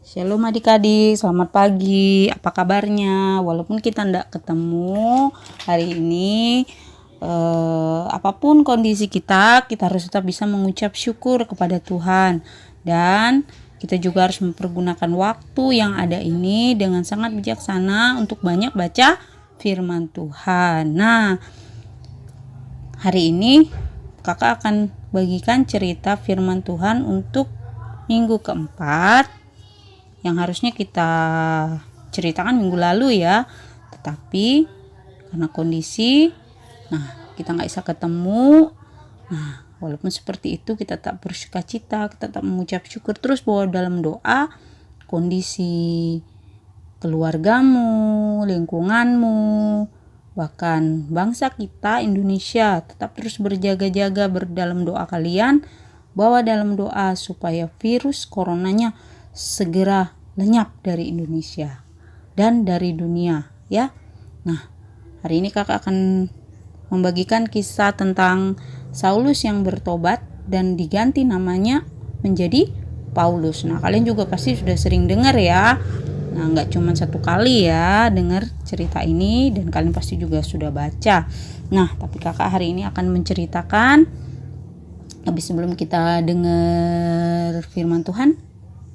Shalom adik-adik, selamat pagi. Apa kabarnya? Walaupun kita tidak ketemu hari ini, apapun kondisi kita harus tetap bisa mengucap syukur kepada Tuhan. Dan kita juga harus mempergunakan waktu yang ada ini dengan sangat bijaksana untuk banyak baca firman Tuhan. Nah, hari ini kakak akan bagikan cerita firman Tuhan untuk minggu keempat yang harusnya kita ceritakan minggu lalu ya, tetapi karena kondisi kita nggak bisa ketemu. Walaupun seperti itu kita tetap bersukacita, kita tetap mengucap syukur terus bahwa dalam doa kondisi keluargamu, lingkunganmu, bahkan bangsa kita Indonesia tetap terus berjaga-jaga dalam doa kalian, bahwa dalam doa supaya virus coronanya segera lenyap dari Indonesia dan dari dunia ya. Nah, hari ini kakak akan membagikan kisah tentang Saulus yang bertobat dan diganti namanya menjadi Paulus. Nah, kalian juga pasti sudah sering dengar ya. Nah, nggak cuma satu kali ya dengar cerita ini, dan kalian pasti juga sudah baca. Nah, tapi kakak hari ini akan menceritakan. Habis sebelum kita dengar firman Tuhan,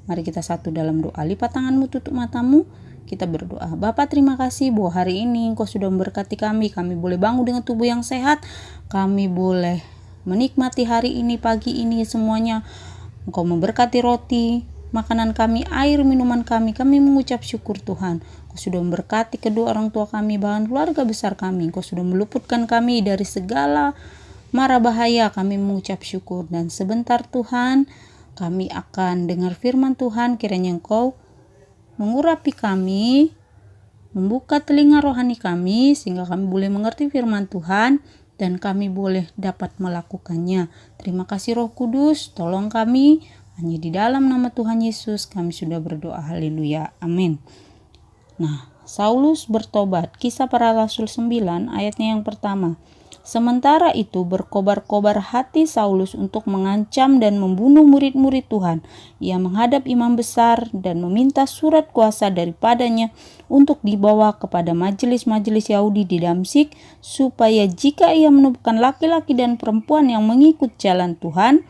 mari kita satu dalam doa. Lipat tanganmu, tutup matamu, kita berdoa. Bapa, terima kasih bahwa hari ini Engkau sudah memberkati kami. Kami boleh bangun dengan tubuh yang sehat. Kami boleh menikmati hari ini, pagi ini semuanya. Engkau memberkati roti, makanan kami, air, minuman kami. Kami mengucap syukur Tuhan. Engkau sudah memberkati kedua orang tua kami, bahkan keluarga besar kami. Engkau sudah meluputkan kami dari segala mara bahaya. Kami mengucap syukur. Dan sebentar Tuhan, kami akan dengar firman Tuhan. Kiranya Engkau mengurapi kami, membuka telinga rohani kami, sehingga kami boleh mengerti firman Tuhan dan kami boleh dapat melakukannya. Terima kasih Roh Kudus, tolong kami. Hanya di dalam nama Tuhan Yesus kami sudah berdoa. Haleluya, amin. Nah, Saulus bertobat. Kisah Para Rasul 9 ayatnya yang pertama. Sementara itu berkobar-kobar hati Saulus untuk mengancam dan membunuh murid-murid Tuhan. Ia menghadap imam besar dan meminta surat kuasa daripadanya untuk dibawa kepada majelis-majelis Yahudi di Damsyik, supaya jika ia menemukan laki-laki dan perempuan yang mengikut jalan Tuhan,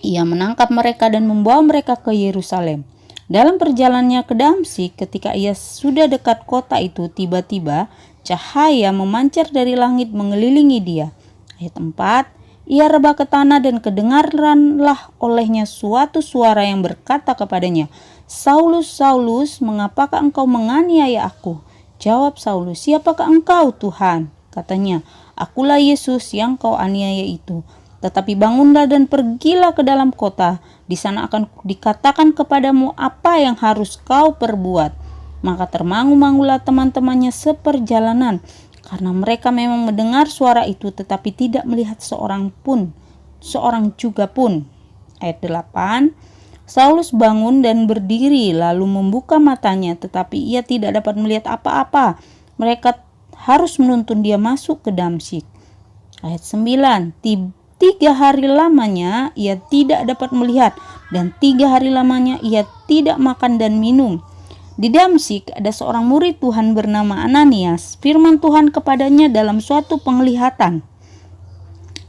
ia menangkap mereka dan membawa mereka ke Yerusalem. Dalam perjalanannya ke Damsyik, ketika ia sudah dekat kota itu, tiba-tiba cahaya memancar dari langit mengelilingi dia. Ayat 4, ia rebah ke tanah dan kedengaranlah olehnya suatu suara yang berkata kepadanya, Saulus, Saulus, mengapakah engkau menganiaya aku? Jawab Saulus, siapakah engkau Tuhan? Katanya, akulah Yesus yang kau aniaya itu. Tetapi bangunlah dan pergilah ke dalam kota. Di sana akan dikatakan kepadamu apa yang harus kau perbuat. Maka termangu-mangulah teman-temannya seperjalanan, karena mereka memang mendengar suara itu tetapi tidak melihat seorang juga pun. Ayat 8, Saulus bangun dan berdiri lalu membuka matanya, tetapi ia tidak dapat melihat apa-apa. Mereka harus menuntun dia masuk ke Damsyik. Ayat 9, 3 hari lamanya ia tidak dapat melihat, dan 3 hari lamanya ia tidak makan dan minum. Di Damsyik ada seorang murid Tuhan bernama Ananias. Firman Tuhan kepadanya dalam suatu penglihatan.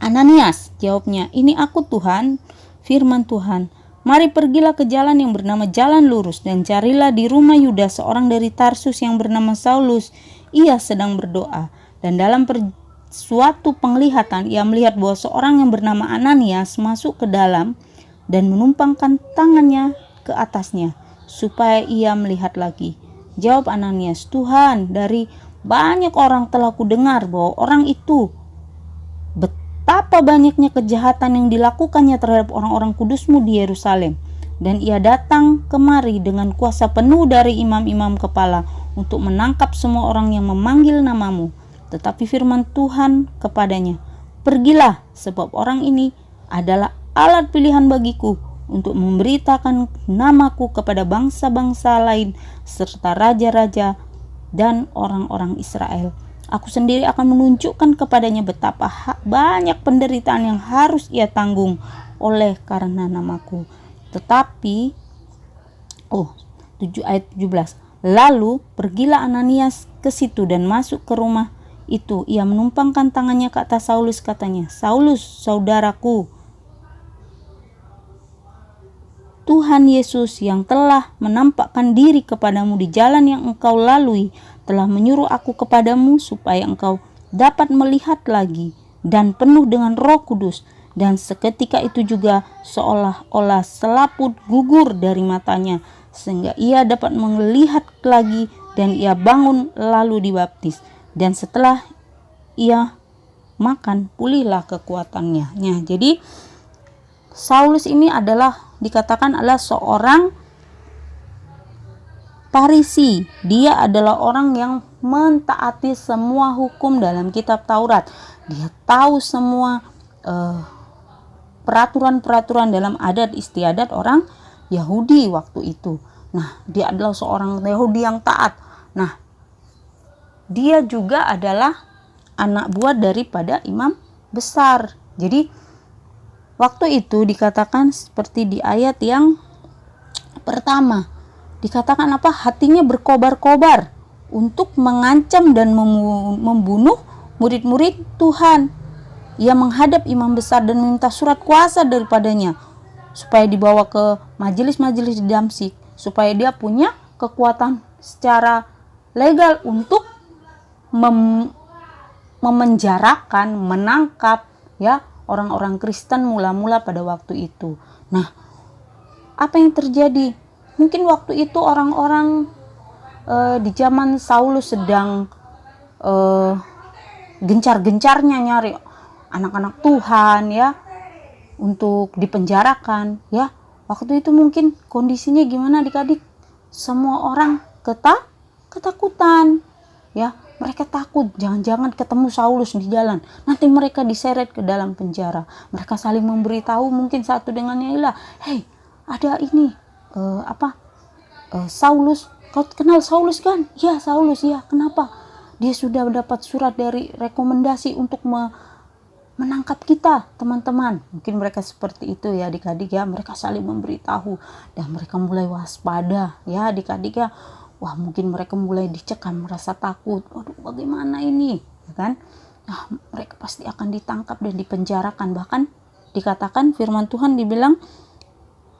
Ananias, jawabnya, ini aku Tuhan. Firman Tuhan, mari pergilah ke jalan yang bernama Jalan Lurus dan carilah di rumah Yudas seorang dari Tarsus yang bernama Saulus. Ia sedang berdoa. Dan dalam suatu penglihatan ia melihat bahwa seorang yang bernama Ananias masuk ke dalam dan menumpangkan tangannya ke atasnya, supaya ia melihat lagi. Jawab Ananias, Tuhan, dari banyak orang telah kudengar bahwa orang itu betapa banyaknya kejahatan yang dilakukannya terhadap orang-orang kudusmu di Yerusalem. Dan ia datang kemari dengan kuasa penuh dari imam-imam kepala untuk menangkap semua orang yang memanggil namamu. Tetapi firman Tuhan kepadanya, pergilah, sebab orang ini adalah alat pilihan bagiku untuk memberitakan namaku kepada bangsa-bangsa lain serta raja-raja dan orang-orang Israel. Aku sendiri akan menunjukkan kepadanya betapa banyak penderitaan yang harus ia tanggung oleh karena namaku. Tetapi Ayat 17. Lalu pergilah Ananias ke situ dan masuk ke rumah itu. Ia menumpangkan tangannya ke atas Saulus, katanya, Saulus, saudaraku, Tuhan Yesus yang telah menampakkan diri kepadamu di jalan yang engkau lalui telah menyuruh aku kepadamu supaya engkau dapat melihat lagi dan penuh dengan Roh Kudus. Dan seketika itu juga seolah-olah selaput gugur dari matanya, sehingga ia dapat melihat lagi, dan ia bangun lalu dibaptis. Dan setelah ia makan, pulihlah kekuatannya. Nah, jadi Saulus ini dikatakan adalah seorang Farisi. Dia adalah orang yang mentaati semua hukum dalam kitab Taurat. Dia tahu semua peraturan-peraturan dalam adat istiadat orang Yahudi waktu itu. Nah, dia adalah seorang Yahudi yang taat. Nah, dia juga adalah anak buah daripada imam besar. Jadi waktu itu dikatakan seperti di ayat yang pertama, dikatakan apa? Hatinya berkobar-kobar untuk mengancam dan membunuh murid-murid Tuhan. Ia menghadap imam besar dan meminta surat kuasa daripadanya supaya dibawa ke majelis-majelis di Damsyik, supaya dia punya kekuatan secara legal untuk memenjarakan, menangkap ya orang-orang Kristen mula-mula pada waktu itu. Nah, apa yang terjadi? Mungkin waktu itu orang-orang di zaman Saulus sedang gencar-gencarnya nyari anak-anak Tuhan ya untuk dipenjarakan ya. Waktu itu mungkin kondisinya gimana adik-adik? Semua orang ketakutan ya. Mereka takut jangan-jangan ketemu Saulus di jalan, nanti mereka diseret ke dalam penjara. Mereka saling memberitahu mungkin satu dengan yang lain, "Hei, ada ini Saulus, kau kenal Saulus kan?" "Ya, Saulus, ya. Kenapa?" "Dia sudah mendapat surat dari rekomendasi untuk menangkap kita, teman-teman." Mungkin mereka seperti itu ya adik-adik ya. Mereka saling memberitahu dan mereka mulai waspada ya adik-adik ya. Wah, mungkin mereka mulai dicekam, merasa takut. Waduh, bagaimana ini? Ya kan? Nah, mereka pasti akan ditangkap dan dipenjarakan. Bahkan dikatakan firman Tuhan dibilang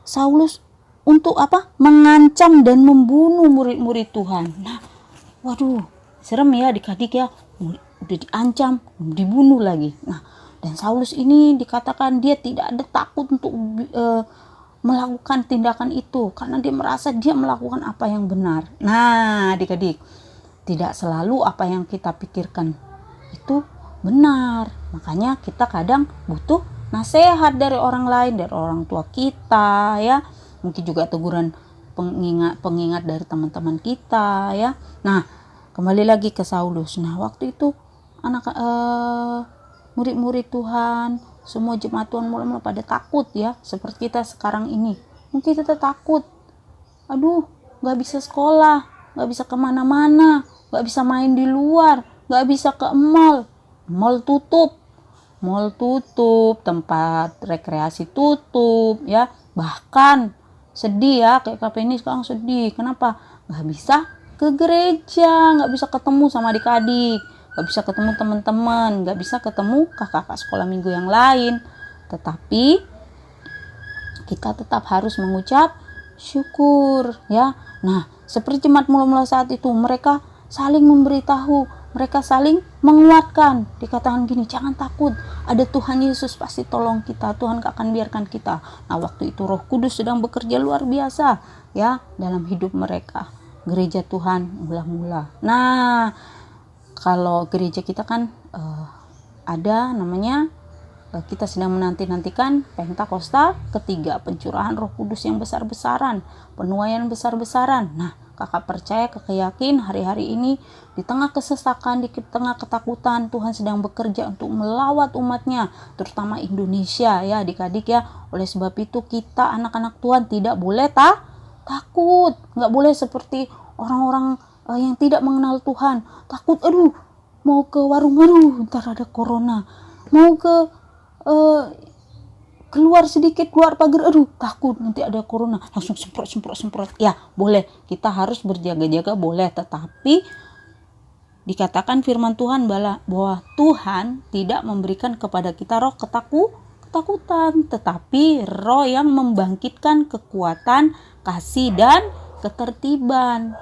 Saulus untuk apa? Mengancam dan membunuh murid-murid Tuhan. Nah, waduh, serem ya adik-adik ya. Udah diancam, dibunuh lagi. Nah, dan Saulus ini dikatakan dia tidak ada takut untuk melakukan tindakan itu karena dia merasa dia melakukan apa yang benar. Nah, adik-adik, tidak selalu apa yang kita pikirkan itu benar. Makanya kita kadang butuh nasihat dari orang lain, dari orang tua kita ya. Mungkin juga teguran pengingat dari teman-teman kita ya. Nah, kembali lagi ke Saulus. Nah, waktu itu murid-murid Tuhan, semua jemaat Tuhan mulai pada takut ya, seperti kita sekarang ini. Mungkin kita takut, aduh, gak bisa sekolah, gak bisa kemana-mana, gak bisa main di luar, gak bisa ke mall tutup, tempat rekreasi tutup ya. Bahkan sedih ya, kayak KP ini sekarang sedih. Kenapa? Gak bisa ke gereja, gak bisa ketemu sama adik-adik, gak bisa ketemu teman-teman, gak bisa ketemu kakak-kakak sekolah minggu yang lain. Tetapi kita tetap harus mengucap syukur ya. Nah, seperti jemaat mula-mula saat itu, mereka saling memberitahu, mereka saling menguatkan. Dikatakan gini, jangan takut, ada Tuhan Yesus pasti tolong kita, Tuhan gak akan biarkan kita. Nah, waktu itu Roh Kudus sedang bekerja luar biasa ya dalam hidup mereka. Gereja Tuhan mula-mula. Nah, kalau gereja kita kan ada namanya, kita sedang menanti-nantikan Pentakosta ketiga, pencurahan Roh Kudus yang besar-besaran, penuaian besar-besaran. Nah, kakak percaya, kakak yakin hari-hari ini di tengah kesesakan, di tengah ketakutan, Tuhan sedang bekerja untuk melawat umatnya, terutama Indonesia ya adik-adik ya. Oleh sebab itu kita anak-anak Tuhan tidak boleh takut, nggak boleh seperti orang-orang yang tidak mengenal Tuhan, takut, aduh mau ke warung, aduh ntar ada corona, mau ke keluar sedikit, keluar pagar, aduh takut nanti ada corona, langsung semprot. Ya boleh, kita harus berjaga-jaga boleh, tetapi dikatakan firman Tuhan bahwa Tuhan tidak memberikan kepada kita roh ketakutan, tetapi roh yang membangkitkan kekuatan, kasih, dan ketertiban.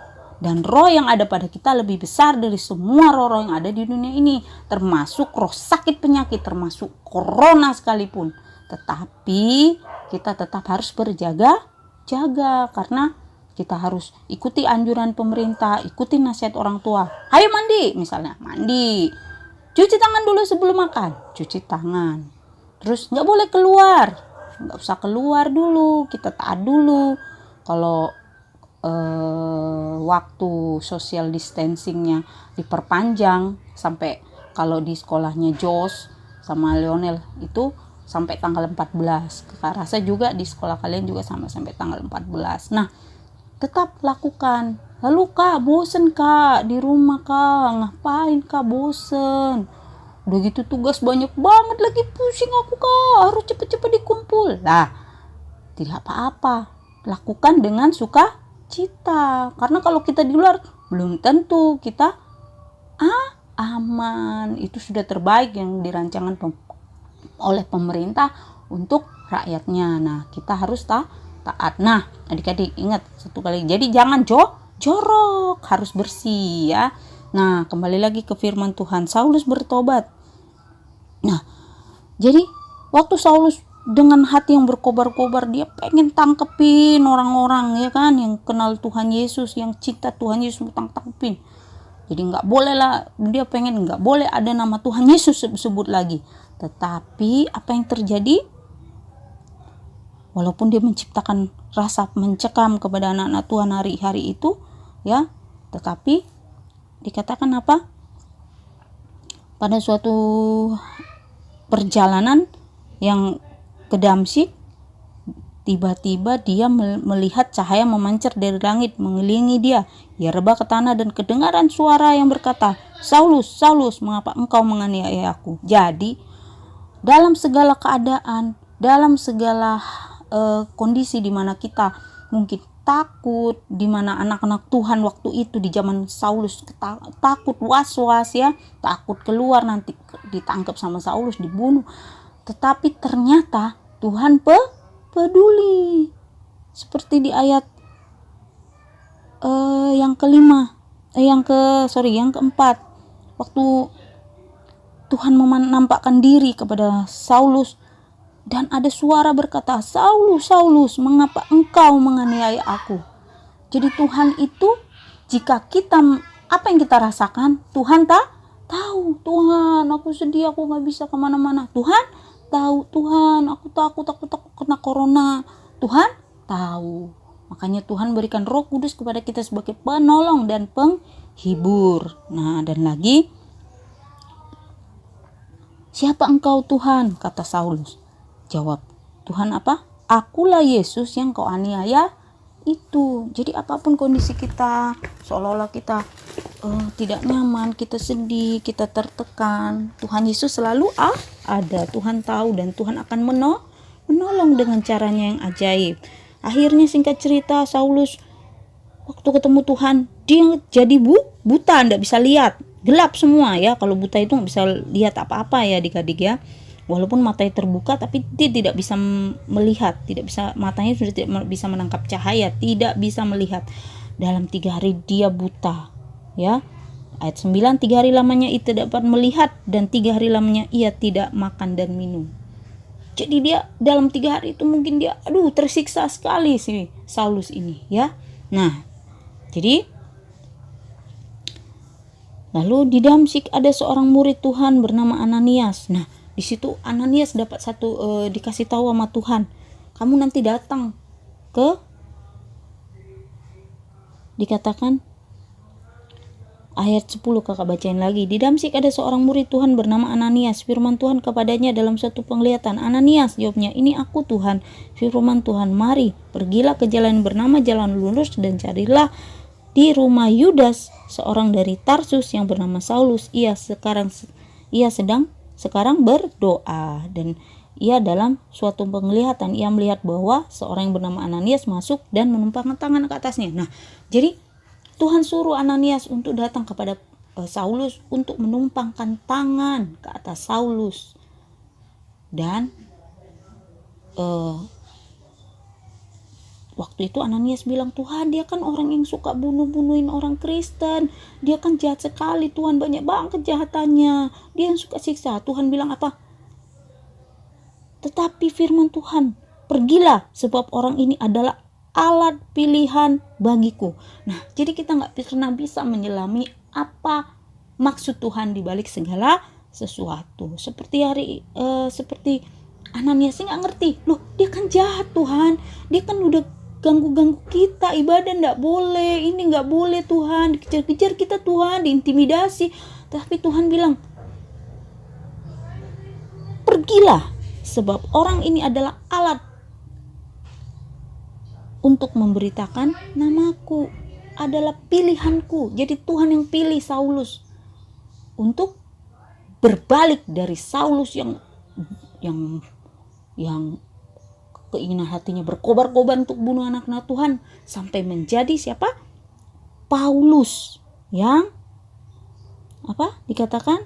Dan roh yang ada pada kita lebih besar dari semua roh-roh yang ada di dunia ini, termasuk roh sakit penyakit, termasuk corona sekalipun. Tetapi kita tetap harus berjaga-jaga, karena kita harus ikuti anjuran pemerintah, ikuti nasihat orang tua. Ayo mandi, misalnya mandi, cuci tangan dulu sebelum makan, cuci tangan. Terus nggak boleh keluar, nggak usah keluar dulu, kita taat dulu. Kalau waktu social distancingnya diperpanjang sampai, kalau di sekolahnya Jos sama Lionel itu sampai tanggal 14. Kakak rasa juga di sekolah kalian juga sampai tanggal 14. Nah, tetap lakukan. Lalu Kak, bosen Kak di rumah Kak, ngapain Kak bosen? Udah gitu tugas banyak banget lagi, pusing aku Kak, harus cepet-cepet dikumpul. Lah, tidak apa-apa, lakukan dengan sukacita. Karena kalau kita di luar belum tentu kita aman. Itu sudah terbaik yang dirancangkan oleh pemerintah untuk rakyatnya. Nah, kita harus taat. Nah, adik-adik ingat satu kali, jadi jangan jorok, harus bersih ya. Nah, kembali lagi ke firman Tuhan, Saulus bertobat. Nah, jadi waktu Saulus dengan hati yang berkobar-kobar, dia pengen tangkepin orang-orang ya kan, yang kenal Tuhan Yesus, yang cinta Tuhan Yesus, tangkepin. Jadi nggak boleh lah, dia pengen nggak boleh ada nama Tuhan Yesus sebut lagi. Tetapi apa yang terjadi? Walaupun dia menciptakan rasa mencekam kepada anak-anak Tuhan hari-hari itu, ya, tetapi dikatakan apa? Pada suatu perjalanan yang ke Damsyik, tiba-tiba dia melihat cahaya memancar dari langit mengelilingi dia. Ia rebah ke tanah dan kedengaran suara yang berkata, Saulus, Saulus, mengapa engkau menganiaya aku? Jadi, dalam segala keadaan, dalam segala kondisi di mana kita mungkin takut, di mana anak-anak Tuhan waktu itu di zaman Saulus takut, was-was ya, takut keluar nanti ditangkap sama Saulus, dibunuh. Tetapi ternyata Tuhan peduli. Seperti di ayat yang keempat, waktu Tuhan menampakkan diri kepada Saulus dan ada suara berkata, Saulus, Saulus, mengapa engkau menganiaya aku? Jadi Tuhan itu, jika kita, apa yang kita rasakan, Tuhan tahu. Tuhan, aku sedih, aku gak bisa kemana-mana. Tuhan tahu. Tuhan, aku takut kena corona. Tuhan tahu. Makanya Tuhan berikan Roh Kudus kepada kita sebagai penolong dan penghibur. Nah, dan lagi, siapa engkau Tuhan? Kata Saulus. Jawab Tuhan apa? Akulah Yesus yang kau aniaya itu. Jadi apapun kondisi kita, seolah-olah kita tidak nyaman, kita sedih, kita tertekan, Tuhan Yesus selalu ada. Tuhan tahu dan Tuhan akan menolong dengan caranya yang ajaib. Akhirnya singkat cerita, Saulus waktu ketemu Tuhan, dia jadi buta, tidak bisa lihat, gelap semua ya. Kalau buta itu nggak bisa lihat apa-apa ya adik-adik ya. Walaupun matanya terbuka, tapi dia tidak bisa melihat, matanya sudah tidak bisa menangkap cahaya, tidak bisa melihat. Dalam 3 hari dia buta, ya. Ayat 9, 3 hari lamanya ia tidak dapat melihat, dan 3 hari lamanya ia tidak makan dan minum. Jadi dia dalam 3 hari itu mungkin dia, tersiksa sekali sih Saulus ini, ya. Nah, jadi lalu di Damsyik ada seorang murid Tuhan bernama Ananias. Nah, di situ Ananias dapat dikasih tahu sama Tuhan, kamu nanti datang ke, dikatakan ayat 10, kakak bacain lagi. Di Damsyik ada seorang murid Tuhan bernama Ananias. Firman Tuhan kepadanya dalam suatu penglihatan. Ananias, jawabnya, ini aku Tuhan. Firman Tuhan, mari pergilah ke jalan bernama jalan lurus dan carilah di rumah Yudas seorang dari Tarsus yang bernama Saulus. Ia sekarang berdoa. Dan ia dalam suatu penglihatan ia melihat bahwa seorang yang bernama Ananias masuk dan menumpangkan tangan ke atasnya. Nah, jadi Tuhan suruh Ananias untuk datang kepada Saulus untuk menumpangkan tangan ke atas Saulus. Dan waktu itu Ananias bilang, Tuhan, dia kan orang yang suka bunuhin orang Kristen, dia kan jahat sekali Tuhan, banyak banget kejahatannya, dia yang suka siksa. Tuhan bilang apa? Tetapi firman Tuhan, pergilah sebab orang ini adalah alat pilihan bagiku. Nah, jadi kita nggak pernah bisa menyelami apa maksud Tuhan di balik segala sesuatu. Seperti seperti Ananias nggak ngerti, loh dia kan jahat Tuhan, dia kan udah ganggu kita, ibadah nggak boleh, ini nggak boleh Tuhan, dikejar-kejar kita Tuhan, diintimidasi. Tapi Tuhan bilang, pergilah sebab orang ini adalah alat untuk memberitakan namaku, adalah pilihanku. Jadi Tuhan yang pilih Saulus untuk berbalik dari Saulus yang keinginan hatinya berkobar-kobar untuk bunuh anak-anak Tuhan, sampai menjadi siapa? Paulus, yang dikatakan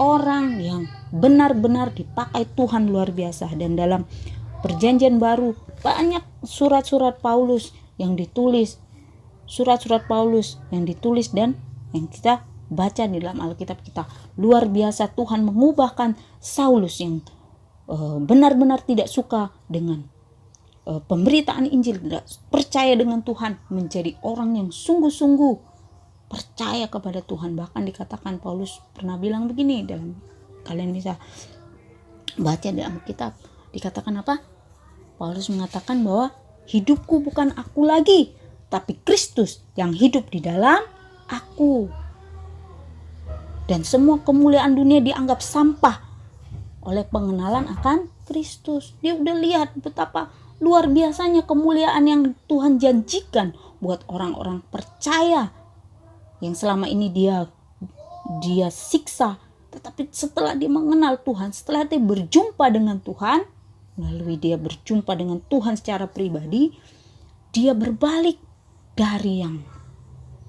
orang yang benar-benar dipakai Tuhan luar biasa. Dan dalam Perjanjian Baru banyak surat-surat Paulus yang ditulis, dan yang kita baca di dalam Alkitab kita. Luar biasa, Tuhan mengubahkan Saulus yang benar-benar tidak suka dengan pemberitaan Injil, tidak percaya dengan Tuhan, menjadi orang yang sungguh-sungguh percaya kepada Tuhan. Bahkan dikatakan Paulus pernah bilang begini, kalian bisa baca dalam kitab, dikatakan apa? Paulus mengatakan bahwa hidupku bukan aku lagi, tapi Kristus yang hidup di dalam aku. Dan semua kemuliaan dunia dianggap sampah oleh pengenalan akan Kristus. Dia udah lihat betapa luar biasanya kemuliaan yang Tuhan janjikan buat orang-orang percaya yang selama ini dia siksa. Tetapi setelah dia mengenal Tuhan, setelah dia berjumpa dengan Tuhan, melalui dia berjumpa dengan Tuhan secara pribadi, dia berbalik dari yang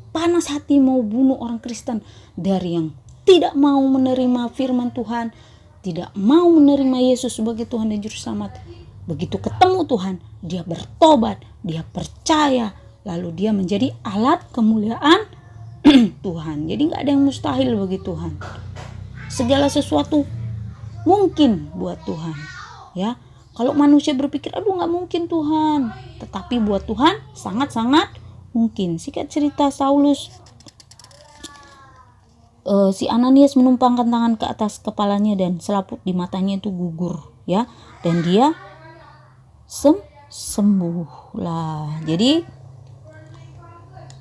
panas hati mau bunuh orang Kristen, dari yang tidak mau menerima firman Tuhan, tidak mau menerima Yesus sebagai Tuhan dan Juru Selamat. Begitu ketemu Tuhan, dia bertobat, dia percaya, lalu dia menjadi alat kemuliaan Tuhan. Jadi gak ada yang mustahil bagi Tuhan. Segala sesuatu mungkin buat Tuhan. Ya, kalau manusia berpikir, aduh gak mungkin Tuhan. Tetapi buat Tuhan sangat-sangat mungkin. Singkat cerita, Saulus, si Ananias menumpangkan tangan ke atas kepalanya dan selaput di matanya itu gugur, ya, dan dia sembuh lah. Jadi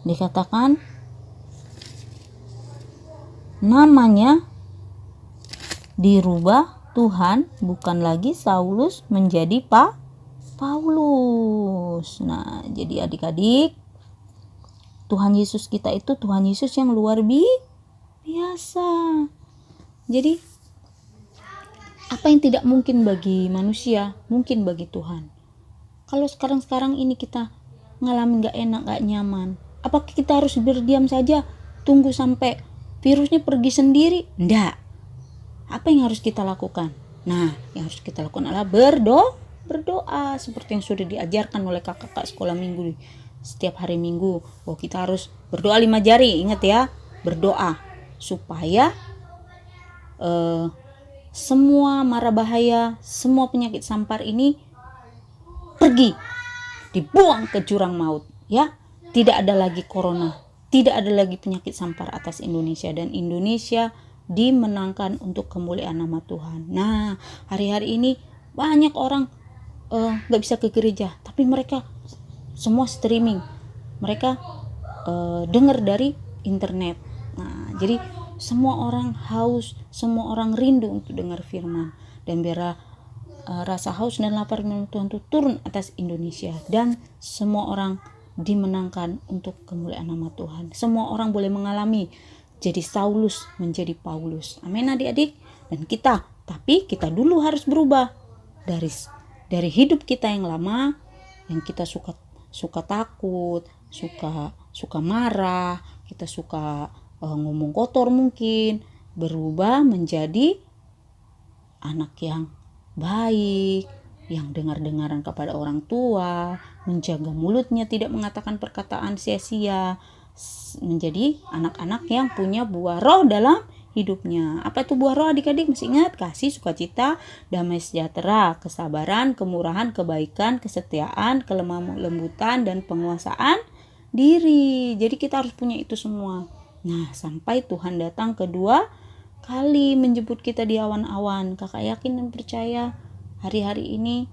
dikatakan namanya dirubah, Tuhan bukan lagi Saulus menjadi Paulus. Nah, jadi adik-adik, Tuhan Yesus kita itu Tuhan Yesus yang luar biasa. Jadi apa yang tidak mungkin bagi manusia mungkin bagi Tuhan. Kalau sekarang ini kita ngalamin gak enak, gak nyaman, apakah kita harus berdiam saja tunggu sampai virusnya pergi sendiri? Enggak. Apa yang harus kita lakukan? Nah, yang harus kita lakukan adalah berdoa seperti yang sudah diajarkan oleh kakak-kakak sekolah minggu setiap hari Minggu. Oh, kita harus berdoa 5 jari, ingat ya, berdoa supaya semua mara bahaya, semua penyakit sampar ini pergi, dibuang ke jurang maut, ya. Tidak ada lagi corona, tidak ada lagi penyakit sampar atas Indonesia, dan Indonesia dimenangkan untuk kemuliaan nama Tuhan. Nah, hari-hari ini banyak orang gak bisa ke gereja, tapi mereka semua streaming, mereka dengar dari internet. Nah, jadi semua orang haus, semua orang rindu untuk dengar firman, dan biarlah rasa haus dan lapar Tuhan itu turun atas Indonesia, dan semua orang dimenangkan untuk kemuliaan nama Tuhan. Semua orang boleh mengalami jadi Saulus menjadi Paulus. Amin adik-adik. Dan kita Tapi kita dulu harus berubah dari hidup kita yang lama, yang kita suka takut, suka marah, kita suka ngomong kotor mungkin, berubah menjadi anak yang baik, yang dengar-dengaran kepada orang tua, menjaga mulutnya, tidak mengatakan perkataan sia-sia, menjadi anak-anak yang punya buah roh dalam hidupnya. Apa itu buah roh adik-adik? Masih ingat? Kasih, sukacita, damai sejahtera, kesabaran, kemurahan, kebaikan, kesetiaan, kelemah lembutan, dan penguasaan diri. Jadi kita harus punya itu semua. Nah, sampai Tuhan datang kedua kali menjemput kita di awan-awan. Kakak yakin dan percaya hari-hari ini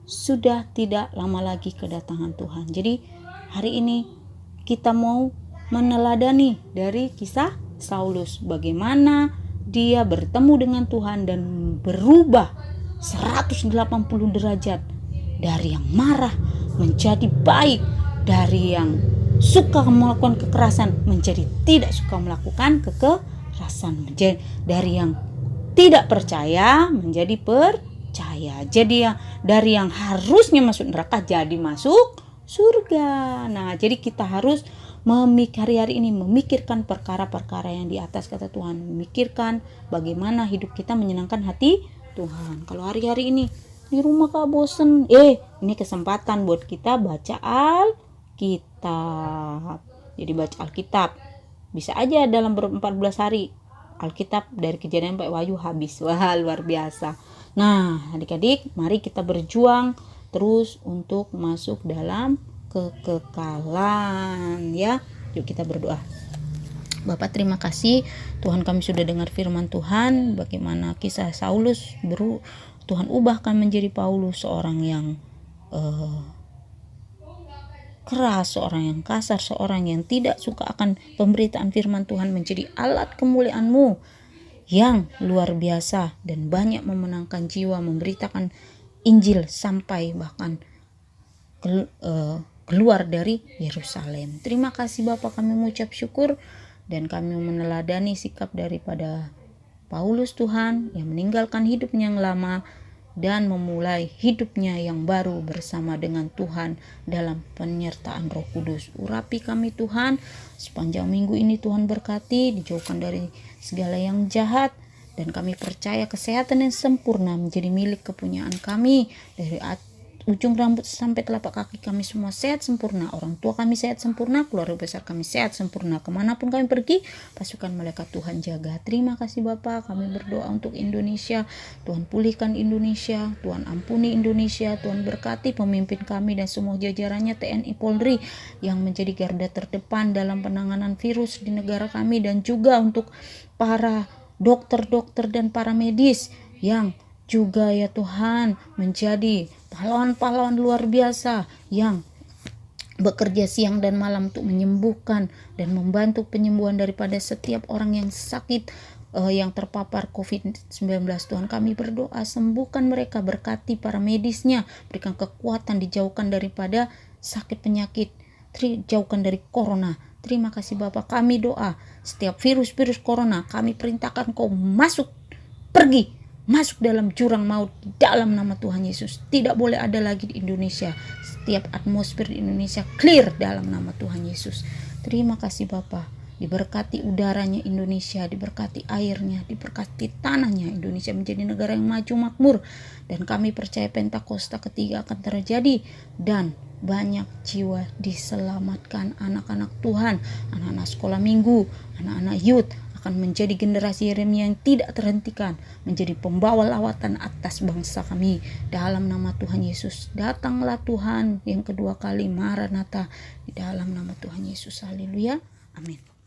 sudah tidak lama lagi kedatangan Tuhan. Jadi hari ini kita mau meneladani dari kisah Saulus, bagaimana dia bertemu dengan Tuhan dan berubah 180 derajat, dari yang marah menjadi baik, dari yang suka melakukan kekerasan menjadi tidak suka melakukan kekerasan, dari yang tidak percaya menjadi percaya, jadi dari yang harusnya masuk neraka jadi masuk surga. Nah, jadi kita harus hari ini memikirkan perkara-perkara yang di atas, kata Tuhan, memikirkan bagaimana hidup kita menyenangkan hati Tuhan. Kalau hari-hari ini di rumah Kak bosen, ini kesempatan buat kita baca Alkitab. Jadi baca Alkitab bisa aja dalam 14 hari Alkitab dari Kejadian sampai Wahyu habis. Wah, luar biasa. Nah, adik-adik, mari kita berjuang terus untuk masuk dalam kekekalan ya. Yuk kita berdoa. Bapak, terima kasih Tuhan, kami sudah dengar firman Tuhan, bagaimana kisah Saulus Tuhan ubahkan menjadi Paulus, seorang yang keras, seorang yang kasar, seorang yang tidak suka akan pemberitaan firman Tuhan, menjadi alat kemuliaan-Mu yang luar biasa dan banyak memenangkan jiwa, memberitakan Injil sampai bahkan keluar dari Yerusalem. Terima kasih Bapak, kami mengucap syukur dan kami meneladani sikap daripada Paulus Tuhan, yang meninggalkan hidupnya yang lama dan memulai hidupnya yang baru bersama dengan Tuhan dalam penyertaan Roh Kudus. Urapi kami Tuhan, sepanjang minggu ini Tuhan berkati, dijauhkan dari segala yang jahat, dan kami percaya kesehatan yang sempurna menjadi milik kepunyaan kami. Dari ujung rambut sampai telapak kaki kami semua sehat sempurna, orang tua kami sehat sempurna, keluarga besar kami sehat sempurna, kemanapun kami pergi pasukan malaikat Tuhan jaga. Terima kasih Bapak, kami berdoa untuk Indonesia. Tuhan pulihkan Indonesia, Tuhan ampuni Indonesia, Tuhan berkati pemimpin kami dan semua jajarannya, TNI Polri yang menjadi garda terdepan dalam penanganan virus di negara kami, dan juga untuk para dokter-dokter dan para medis yang juga ya Tuhan menjadi pahlawan-pahlawan luar biasa yang bekerja siang dan malam untuk menyembuhkan dan membantu penyembuhan daripada setiap orang yang sakit, yang terpapar COVID-19. Tuhan, kami berdoa sembuhkan mereka, berkati para medisnya, berikan kekuatan, dijauhkan daripada sakit penyakit, jauhkan dari corona. Terima kasih Bapak, kami doa setiap virus-virus corona kami perintahkan kau pergi masuk dalam jurang maut dalam nama Tuhan Yesus. Tidak boleh ada lagi di Indonesia. Setiap atmosfer di Indonesia clear dalam nama Tuhan Yesus. Terima kasih Bapa. Diberkati udaranya Indonesia, diberkati airnya, diberkati tanahnya. Indonesia menjadi negara yang maju makmur, dan kami percaya Pentakosta ketiga akan terjadi dan banyak jiwa diselamatkan. Anak-anak Tuhan, anak-anak sekolah minggu, anak-anak youth akan menjadi generasi Yeremia yang tidak terhentikan, menjadi pembawa lawatan atas bangsa kami dalam nama Tuhan Yesus. Datanglah Tuhan yang kedua kali, Maranatha, di dalam nama Tuhan Yesus. Haleluya, amin.